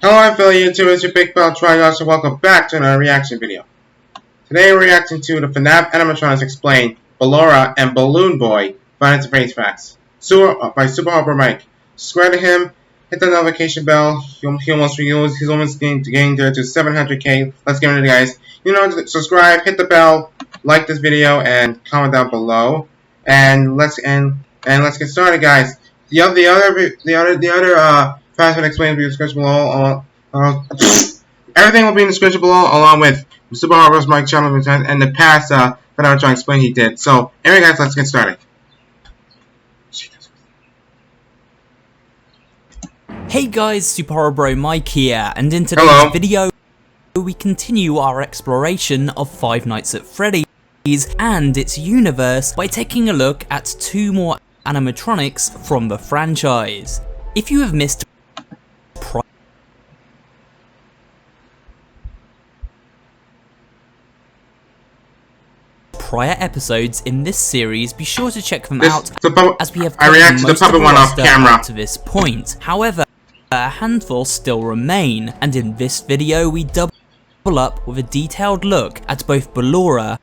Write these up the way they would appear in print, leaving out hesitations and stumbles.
Hello fellow YouTubers, your big pal Trijosh, and welcome back to another reaction video. Today we're reacting to the Fnaf Animatronics Explained, Ballora and Balloon Boy, Finance and Face Facts. By Super Harper Mike. Subscribe to him, hit the notification bell, he's almost getting there to 700k. Let's get into it, guys. Subscribe, hit the bell, like this video, and comment down below. And let's get started, guys. The other Fast and Explained will be in the description below. Everything will be in the description below, along with Super Harper's Mike channel and the past Fnaf Animatronics Explained he did. So, anyway, guys, let's get started. Hey guys, Super Horror Bro Mike here, and in today's video, we continue our exploration of Five Nights at Freddy's and its universe by taking a look at two more animatronics from the franchise. If you have missed prior episodes in this series, be sure to check them out as we have covered most of the roster up to this point. However, a handful still remain, and in this video we double up with a detailed look at both Ballora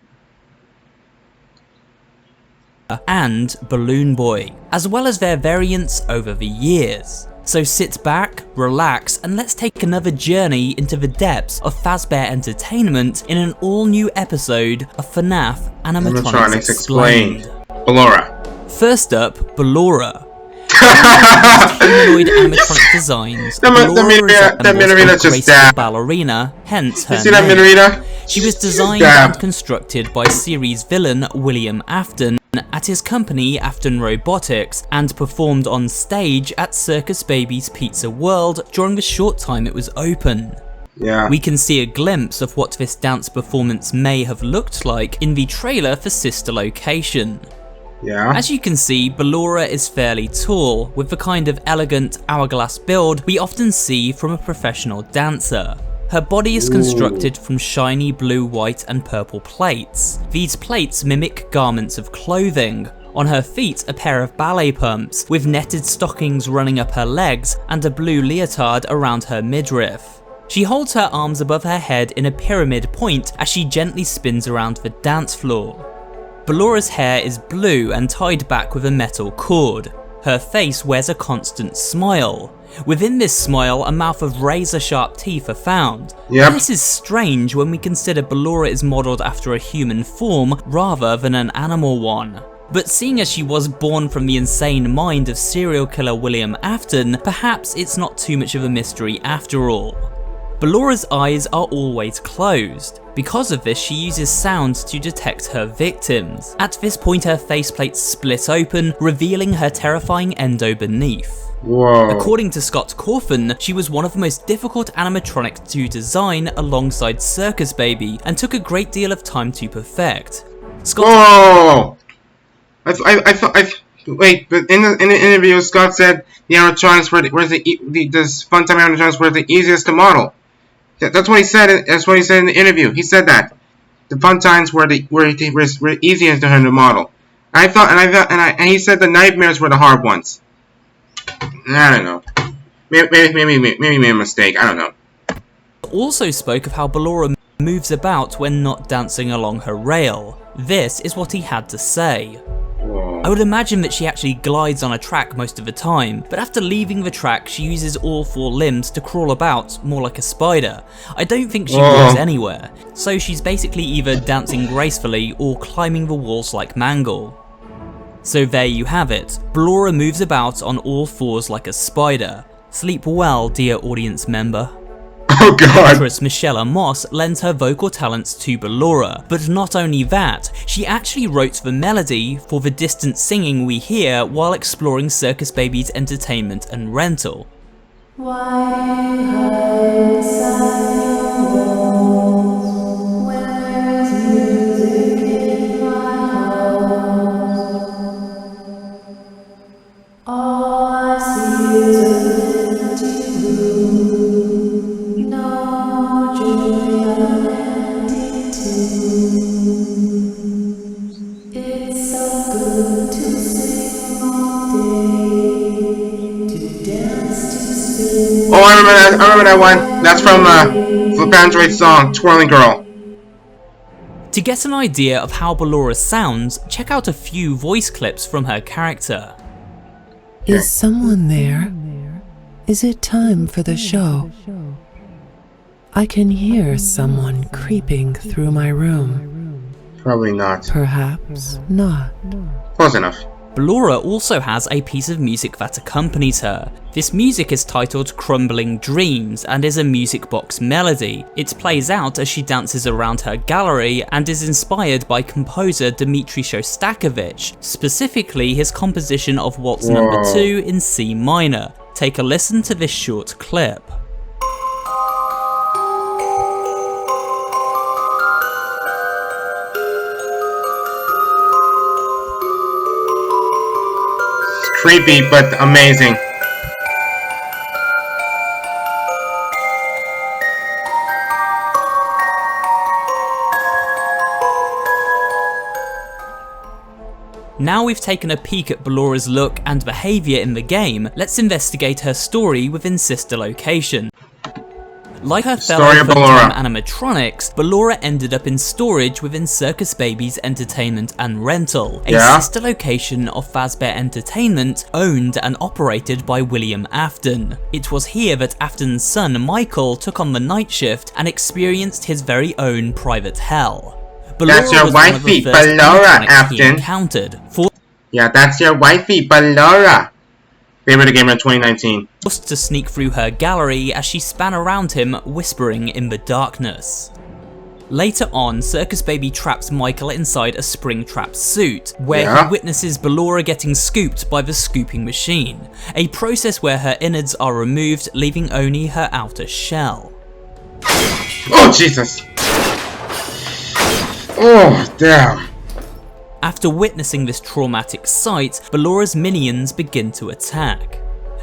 and Balloon Boy, as well as their variants over the years. So sit back, relax, and let's take another journey into the depths of Fazbear Entertainment in an all-new episode of Fnaf Animatronics Explained. Ballora. First up, Ballora. Humanoid animatronic designs. That Minorita's just stabbed. Ballerina, hence her You see that Minorita? She was designed and constructed by series villain William Afton at his company Afton Robotics, and performed on stage at Circus Baby's Pizza World during the short time it was open. Yeah. We can see a glimpse of what this dance performance may have looked like in the trailer for Sister Location. Yeah. As you can see, Ballora is fairly tall, with the kind of elegant hourglass build we often see from a professional dancer. Her body is constructed from shiny blue, white and purple plates. These plates mimic garments of clothing. On her feet, a pair of ballet pumps, with netted stockings running up her legs and a blue leotard around her midriff. She holds her arms above her head in a pyramid point as she gently spins around the dance floor. Ballora's hair is blue and tied back with a metal cord. Her face wears a constant smile. Within this smile, a mouth of razor-sharp teeth are found. Yep. This is strange when we consider Ballora is modelled after a human form rather than an animal one. But seeing as she was born from the insane mind of serial killer William Afton, perhaps it's not too much of a mystery after all. Ballora's eyes are always closed. Because of this, she uses sound to detect her victims. At this point, her faceplate splits open, revealing her terrifying endo beneath. Whoa. According to Scott Cawthon, she was one of the most difficult animatronics to design alongside Circus Baby, and took a great deal of time to perfect. Whoa! Wait, but in the interview, Scott said the animatronics were the Funtime animatronics were the easiest to model. That's what he said. That's what he said in the interview. He said that the Funtimes were easiest to him to model. And he said the Nightmares were the hard ones. I don't know. Maybe made a mistake. I don't know. Also spoke of how Ballora moves about when not dancing along her rail. This is what he had to say. Whoa. I would imagine that she actually glides on a track most of the time, but after leaving the track she uses all four limbs to crawl about, more like a spider. I don't think she goes anywhere, so she's basically either dancing gracefully or climbing the walls like Mangle. So there you have it, Ballora moves about on all fours like a spider. Sleep well, dear audience member. Oh god! Actress Michelle Moss lends her vocal talents to Ballora, but not only that, she actually wrote the melody for the distant singing we hear while exploring Circus Baby's entertainment and rental. Oh, I remember that one. That's from Fnaf Animatronics song, Twirling Girl. To get an idea of how Ballora sounds, check out a few voice clips from her character. Is someone there? Is it time for the show? I can hear someone creeping through my room. Probably not. Perhaps not. Close enough. Ballora also has a piece of music that accompanies her. This music is titled Crumbling Dreams and is a music box melody. It plays out as she dances around her gallery and is inspired by composer Dmitri Shostakovich, specifically his composition of Waltz No. 2 in C minor. Take a listen to this short clip. Creepy, but amazing. Now we've taken a peek at Ballora's look and behaviour in the game, let's investigate her story within Sister Location. Like her fellow Fnaf Animatronics, Ballora ended up in storage within Circus Baby's Entertainment and Rental, a sister location of Fazbear Entertainment owned and operated by William Afton. It was here that Afton's son Michael took on the night shift and experienced his very own private hell. Ballora That's your wifey, Ballora, Afton. Yeah, that's your wifey, Ballora. Favorite of Gamer 2019. Forced to sneak through her gallery as she span around him, whispering in the darkness. Later on, Circus Baby traps Michael inside a Springtrap suit, where he witnesses Ballora getting scooped by the scooping machine, a process where her innards are removed, leaving only her outer shell. Oh, Jesus! Oh, damn. After witnessing this traumatic sight, Ballora's minions begin to attack.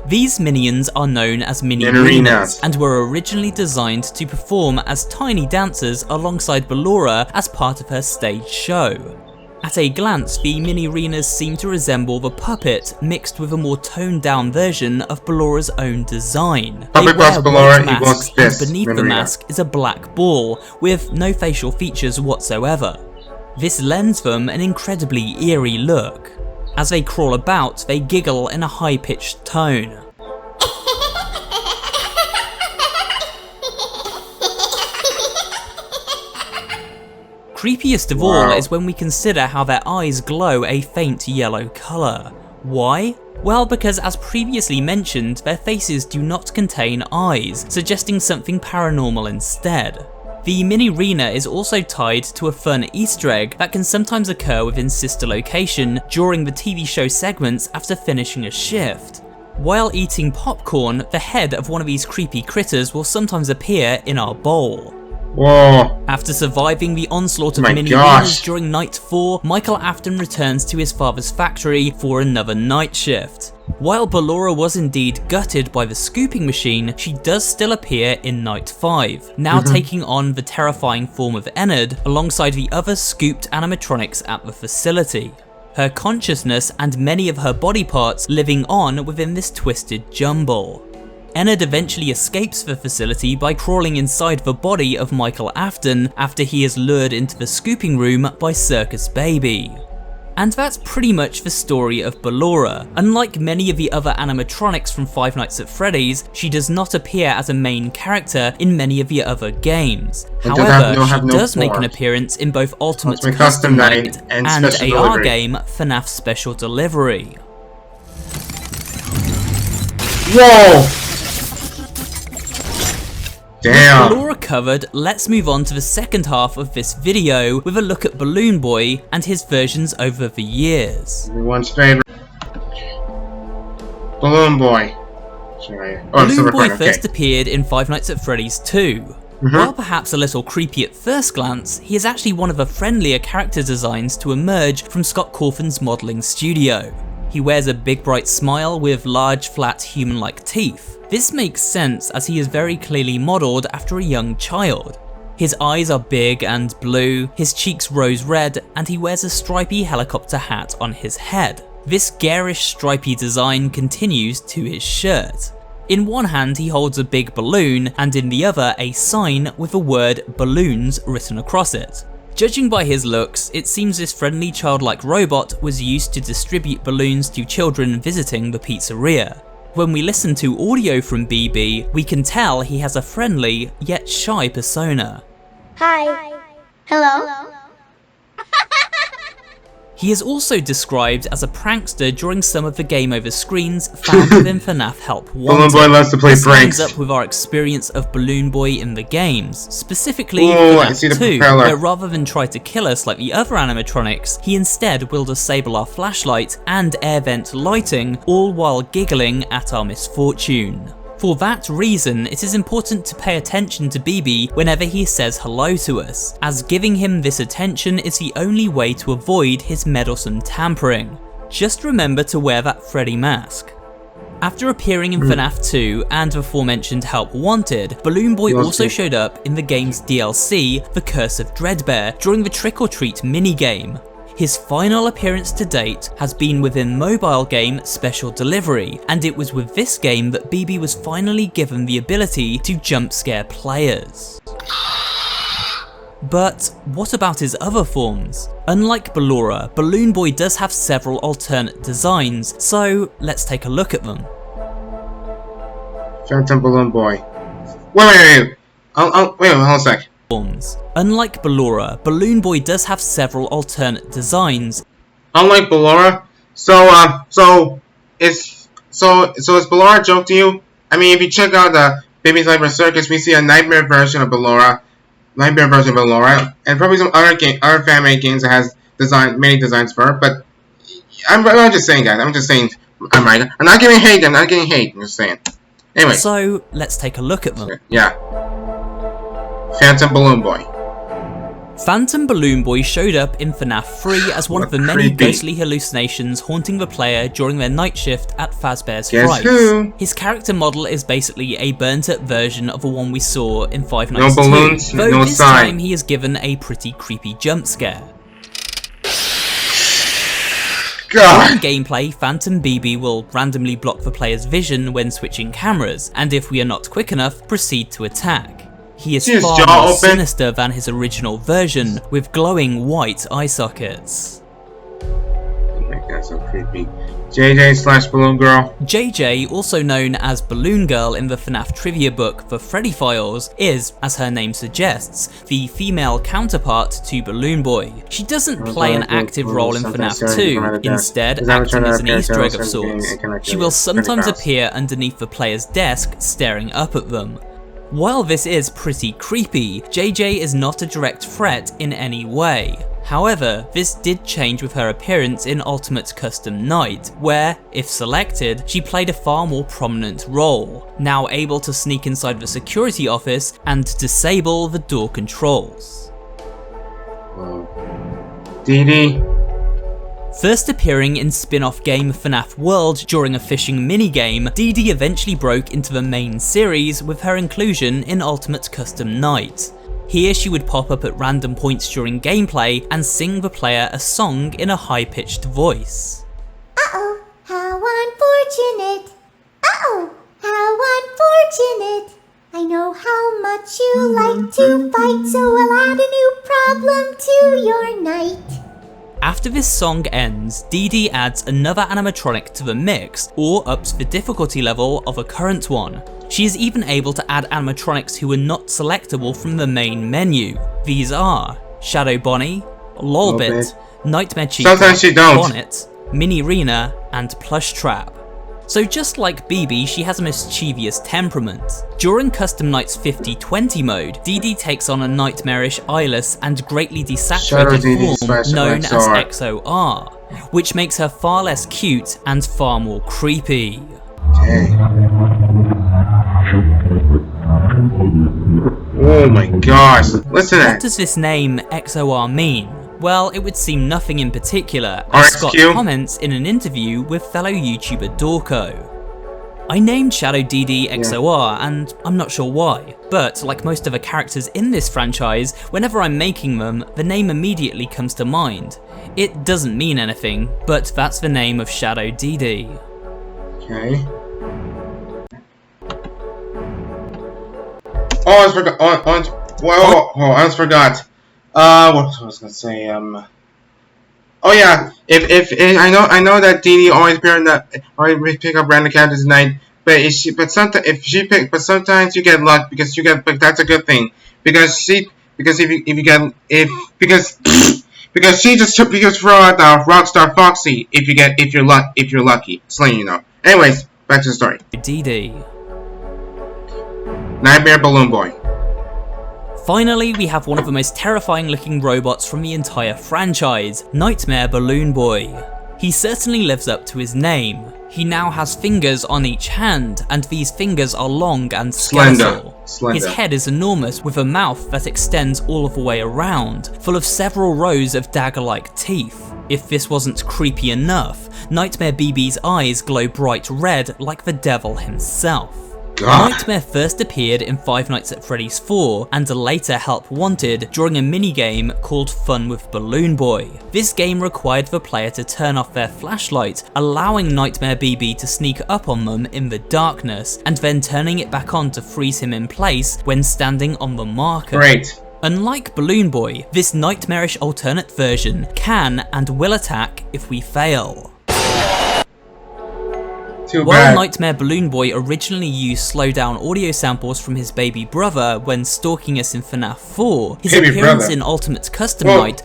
These minions are known as Mini-Rinas and were originally designed to perform as tiny dancers alongside Ballora as part of her stage show. At a glance, the Mini-Rinas seem to resemble the puppet mixed with a more toned down version of Ballora's own design. They wear white masks and beneath the mask is a black ball with no facial features whatsoever. This lends them an incredibly eerie look. As they crawl about, they giggle in a high-pitched tone. Creepiest of all is when we consider how their eyes glow a faint yellow colour. Why? Well, because as previously mentioned, their faces do not contain eyes, suggesting something paranormal instead. The Mini-Rina is also tied to a fun Easter egg that can sometimes occur within Sister Location during the TV show segments after finishing a shift. While eating popcorn, the head of one of these creepy critters will sometimes appear in our bowl. Whoa. After surviving the onslaught of Mini-Rinas during night 4, Michael Afton returns to his father's factory for another night shift. While Ballora was indeed gutted by the scooping machine, she does still appear in night 5, now taking on the terrifying form of Ennard alongside the other scooped animatronics at the facility. Her consciousness and many of her body parts living on within this twisted jumble. Ennard eventually escapes the facility by crawling inside the body of Michael Afton after he is lured into the scooping room by Circus Baby. And that's pretty much the story of Ballora. Unlike many of the other animatronics from Five Nights at Freddy's, she does not appear as a main character in many of the other games. However, she does make an appearance in both Ultimate Custom Night and AR game FNAF Special Delivery. Whoa! Damn. With Ballora covered, let's move on to the second half of this video with a look at Balloon Boy and his versions over the years. Everyone's favorite. Balloon Boy. Sorry. Oh, Balloon Boy first appeared in Five Nights at Freddy's 2. While perhaps a little creepy at first glance, he is actually one of the friendlier character designs to emerge from Scott Cawthon's modelling studio. He wears a big bright smile with large flat human-like teeth. This makes sense as he is very clearly modelled after a young child. His eyes are big and blue, his cheeks rose red, and he wears a stripy helicopter hat on his head. This garish stripy design continues to his shirt. In one hand he holds a big balloon, and in the other a sign with the word balloons written across it. Judging by his looks, it seems this friendly childlike robot was used to distribute balloons to children visiting the pizzeria. When we listen to audio from BB, we can tell he has a friendly, yet shy persona. Hi. Hello. He is also described as a prankster during some of the game over screens found within FNAF Help Wanted. Balloon Boy loves to play this pranks. lines up with our experience of Balloon Boy in the games, specifically Ooh, I FNAF see the 2, propeller. where rather than try to kill us like the other animatronics, he instead will disable our flashlight and air vent lighting, all while giggling at our misfortune. For that reason, it is important to pay attention to BB whenever he says hello to us, as giving him this attention is the only way to avoid his meddlesome tampering. Just remember to wear that Freddy mask. After appearing in FNAF 2 and the aforementioned Help Wanted, Balloon Boy also showed up in the game's DLC, The Curse of Dreadbear, during the Trick or Treat minigame. His final appearance to date has been within mobile game Special Delivery, and it was with this game that BB was finally given the ability to jump scare players. But what about his other forms? Unlike Ballora, Balloon Boy does have several alternate designs, so let's take a look at them. Phantom Balloon Boy. Wait. Wait a sec. Unlike Ballora, Balloon Boy does have several alternate designs. Unlike Ballora, so is Ballora a joke to you? I mean, if you check out the Baby's Nightmare Circus, we see a nightmare version of Ballora, and probably some other fan-made games that has many designs for her. But I'm just saying, guys. I'm just saying. I'm right. I'm not giving hate. I'm just saying. Anyway. So let's take a look at them. Yeah. Phantom Balloon Boy. Phantom Balloon Boy showed up in FNAF 3 as one of the many ghostly hallucinations haunting the player during their night shift at Fazbear's Frights. His character model is basically a burnt up version of the one we saw in Five Nights at Freddy's, though no this sign. time he is given a pretty creepy jump scare. God. In gameplay, Phantom BB will randomly block the player's vision when switching cameras, and if we are not quick enough, proceed to attack. He is far more sinister than his original version, with glowing white eye sockets. Oh my god, so creepy. JJ/Balloon Girl. JJ, also known as Balloon Girl in the FNAF trivia book The Freddy Files, is, as her name suggests, the female counterpart to Balloon Boy. She doesn't play an active role in FNAF 2, instead acting as an Easter egg of sorts. She will sometimes appear underneath the player's desk, staring up at them. While this is pretty creepy, JJ is not a direct threat in any way. However, this did change with her appearance in Ultimate Custom Night, where, if selected, she played a far more prominent role, now able to sneak inside the security office and disable the door controls. Dee Dee. First appearing in spin-off game FNAF World during a fishing minigame, Dee Dee eventually broke into the main series with her inclusion in Ultimate Custom Night. Here she would pop up at random points during gameplay and sing the player a song in a high-pitched voice. Uh-oh, how unfortunate. Uh-oh, how unfortunate. I know how much you like to fight, so I'll add a new problem to your night. After this song ends, Dee Dee adds another animatronic to the mix, or ups the difficulty level of a current one. She is even able to add animatronics who are not selectable from the main menu. These are Shadow Bonnie, Lolbit, Nightmare Chica, Bonnet, Mini Rena, and Plush Trap. So just like BB, she has a mischievous temperament. During Custom Night's 50-20 mode, Dee Dee takes on a nightmarish, eyeless, and greatly desaturated form known as XOR, which makes her far less cute and far more creepy. Okay. Oh my gosh, listen to that. What does this name XOR mean? Well, it would seem nothing in particular, as Scott comments in an interview with fellow YouTuber Dorko. I named Shadow Dee Dee XOR, and I'm not sure why, but like most other characters in this franchise, whenever I'm making them, the name immediately comes to mind. It doesn't mean anything, but that's the name of Shadow Dee Dee. Okay. Oh, I forgot. I almost forgot. What was I gonna say? Oh yeah. If I know that Dee Dee always pick up random characters tonight. But sometimes you get luck but that's a good thing because because throw out the Rockstar Foxy if you're lucky. Just letting you know. Anyways, back to the story. Dee Dee. Nightmare Balloon Boy. Finally, we have one of the most terrifying looking robots from the entire franchise, Nightmare Balloon Boy. He certainly lives up to his name. He now has fingers on each hand, and these fingers are long and skeletal. Slender. His head is enormous with a mouth that extends all of the way around, full of several rows of dagger-like teeth. If this wasn't creepy enough, Nightmare BB's eyes glow bright red like the devil himself. God. Nightmare first appeared in Five Nights at Freddy's 4 and later Help Wanted during a minigame called Fun with Balloon Boy. This game required the player to turn off their flashlight, allowing Nightmare BB to sneak up on them in the darkness, and then turning it back on to freeze him in place when standing on the marker. Great. Unlike Balloon Boy, this nightmarish alternate version can and will attack if we fail. While Nightmare Balloon Boy originally used slowdown audio samples from his baby brother when stalking us in FNAF 4, his appearance in Ultimate Custom Night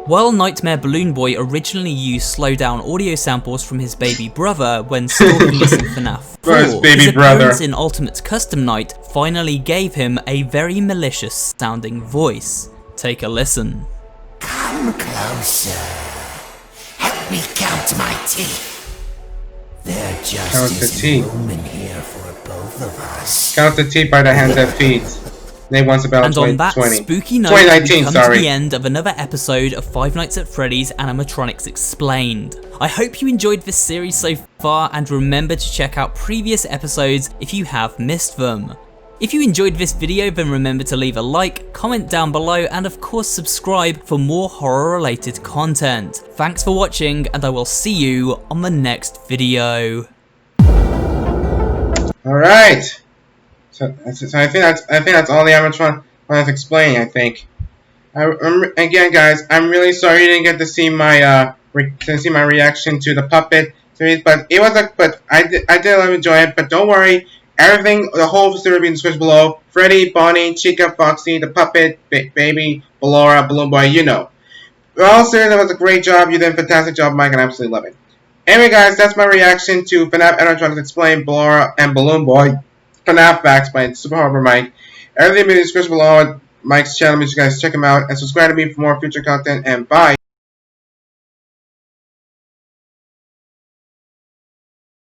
While Nightmare Balloon Boy originally used slowdown audio samples from his baby brother when stalking us in FNAF 4, his appearance in Ultimate Custom Night finally gave him a very malicious sounding voice. Take a listen. Come closer. Help me count my teeth. There just isn't room in here for both of us. Count the teeth by the hands that feeds. Name once about and on that spooky note, we come to the end of another episode of Five Nights at Freddy's Animatronics Explained. I hope you enjoyed this series so far, and remember to check out previous episodes if you have missed them. If you enjoyed this video, then remember to leave a like, comment down below, and of course subscribe for more horror related content. Thanks for watching, and I will see you on the next video. Alright. So I think that's all the Animatronics Explained, I think. Again guys, I'm really sorry you didn't get to see my reaction to the puppet series, but I did enjoy it, but don't worry. Everything, the whole story will be in the description below. Freddy, Bonnie, Chica, Foxy, the puppet, Baby, Ballora, Balloon Boy, you know. Well, seriously, that was a great job. You did a fantastic job, Mike, and I absolutely love it. Anyway, guys, that's my reaction to FNAF Animatronics Explained, Ballora, and Balloon Boy. FNAF Explained, Super Harbor Mike. Everything will be in the description below. Mike's channel, make sure you guys check him out and subscribe to me for more future content. And bye.